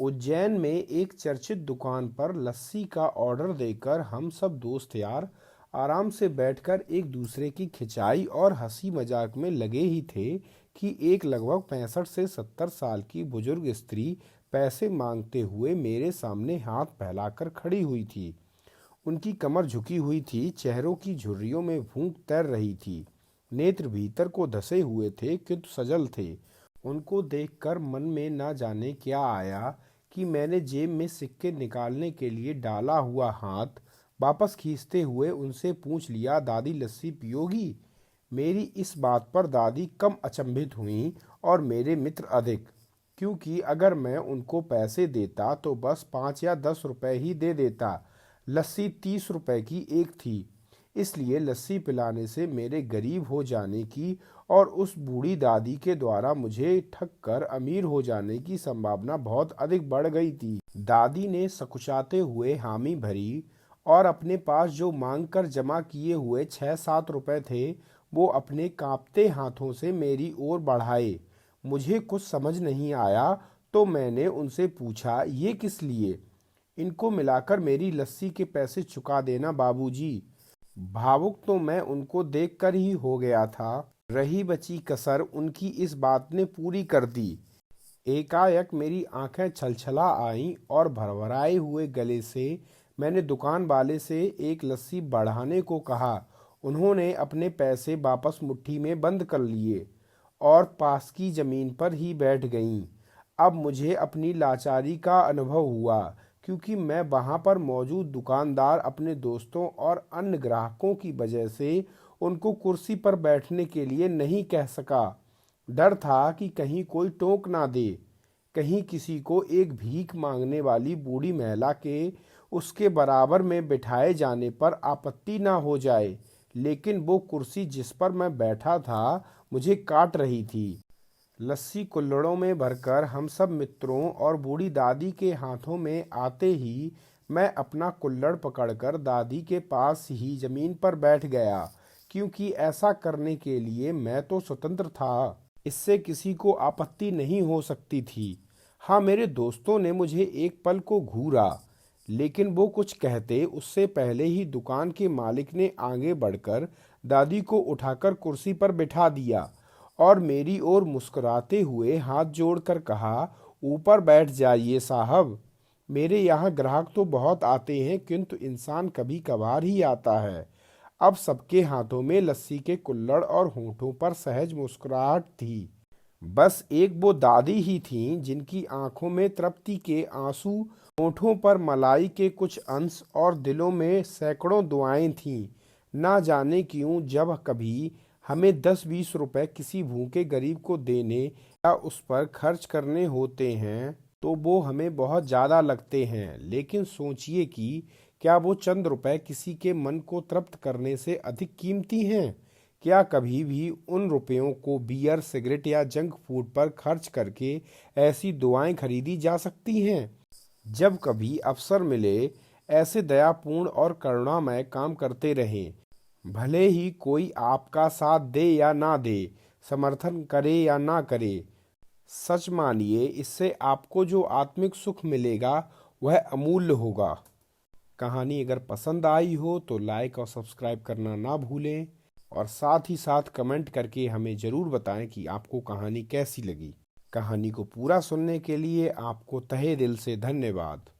उज्जैन में एक चर्चित दुकान पर लस्सी का ऑर्डर देकर हम सब दोस्त यार आराम से बैठकर एक दूसरे की खिंचाई और हंसी मजाक में लगे ही थे कि एक लगभग 65 से 70 साल की बुजुर्ग स्त्री पैसे मांगते हुए मेरे सामने हाथ फैलाकर खड़ी हुई थी। उनकी कमर झुकी हुई थी, चेहरों की झुर्रियों में भूख तैर रही थी, नेत्र भीतर को धसे हुए थे किंतु सजल थे। उनको देखकर मन में ना जाने क्या आया कि मैंने जेब में सिक्के निकालने के लिए डाला हुआ हाथ वापस खींचते हुए उनसे पूछ लिया, दादी लस्सी पियोगी? मेरी इस बात पर दादी कम अचंभित हुईं और मेरे मित्र अधिक, क्योंकि अगर मैं उनको पैसे देता तो बस 5 या 10 रुपए ही दे देता। लस्सी 30 रुपए की एक थी, इसलिए लस्सी पिलाने से मेरे गरीब हो जाने की और उस बूढ़ी दादी के द्वारा मुझे ठग कर अमीर हो जाने की संभावना बहुत अधिक बढ़ गई थी। दादी ने सकुचाते हुए हामी भरी और अपने पास जो मांग कर जमा किए हुए 6-7 रुपए थे वो अपने कांपते हाथों से मेरी ओर बढ़ाए। मुझे कुछ समझ नहीं आया तो मैंने उनसे पूछा, ये किस लिए? इनको मिलाकर मेरी लस्सी के पैसे चुका देना बाबूजी। भावुक तो मैं उनको देखकर ही हो गया था, रही बची कसर उनकी इस बात ने पूरी कर दी। एकाएक मेरी आंखें छलछला आईं और भरभराए हुए गले से मैंने दुकान वाले से एक लस्सी बढ़ाने को कहा। उन्होंने अपने पैसे वापस मुट्ठी में बंद कर लिए और पास की जमीन पर ही बैठ गईं। अब मुझे अपनी लाचारी का अनुभव हुआ, क्योंकि मैं वहां पर मौजूद दुकानदार अपने दोस्तों और अन्य ग्राहकों की वजह से उनको कुर्सी पर बैठने के लिए नहीं कह सका। डर था कि कहीं कोई टोक ना दे, कहीं किसी को एक भीख मांगने वाली बूढ़ी महिला के उसके बराबर में बिठाए जाने पर आपत्ति ना हो जाए। लेकिन वो कुर्सी जिस पर मैं बैठा था मुझे काट रही थी। लस्सी कुल्हड़ों में भरकर हम सब मित्रों और बूढ़ी दादी के हाथों में आते ही मैं अपना कुल्हड़ पकड़कर दादी के पास ही जमीन पर बैठ गया, क्योंकि ऐसा करने के लिए मैं तो स्वतंत्र था। इससे किसी को आपत्ति नहीं हो सकती थी। हाँ, मेरे दोस्तों ने मुझे एक पल को घूरा, लेकिन वो कुछ कहते उससे पहले ही दुकान के मालिक ने आगे बढ़कर दादी को उठाकर कुर्सी पर बिठा दिया और मेरी ओर मुस्कुराते हुए हाथ जोड़कर कहा, ऊपर बैठ जाइए साहब। मेरे यहाँ ग्राहक तो बहुत आते हैं, किंतु इंसान कभी कभार ही आता है। अब सबके हाथों में लस्सी के कुल्हड़ और होंठों पर सहज मुस्कुराहट थी। बस एक वो दादी ही थीं जिनकी आंखों में तृप्ति के आंसू, होठों पर मलाई के कुछ अंश और दिलों में सैकड़ों दुआएं थीं। ना जाने क्यों जब कभी हमें 10-20 रुपए किसी भूखे गरीब को देने या उस पर खर्च करने होते हैं तो वो हमें बहुत ज़्यादा लगते हैं, लेकिन सोचिए कि क्या वो चंद रुपए किसी के मन को तृप्त करने से अधिक कीमती हैं? क्या कभी भी उन रुपयों को बियर, सिगरेट या जंक फूड पर खर्च करके ऐसी दुआएं खरीदी जा सकती हैं? जब कभी अवसर मिले, ऐसे दयापूर्ण और करुणामय काम करते रहें। भले ही कोई आपका साथ दे या ना दे, समर्थन करे या ना करे, सच मानिए इससे आपको जो आत्मिक सुख मिलेगा वह अमूल्य होगा। कहानी अगर पसंद आई हो तो लाइक और सब्सक्राइब करना ना भूलें और साथ ही साथ कमेंट करके हमें ज़रूर बताएं कि आपको कहानी कैसी लगी। कहानी को पूरा सुनने के लिए आपको तहे दिल से धन्यवाद।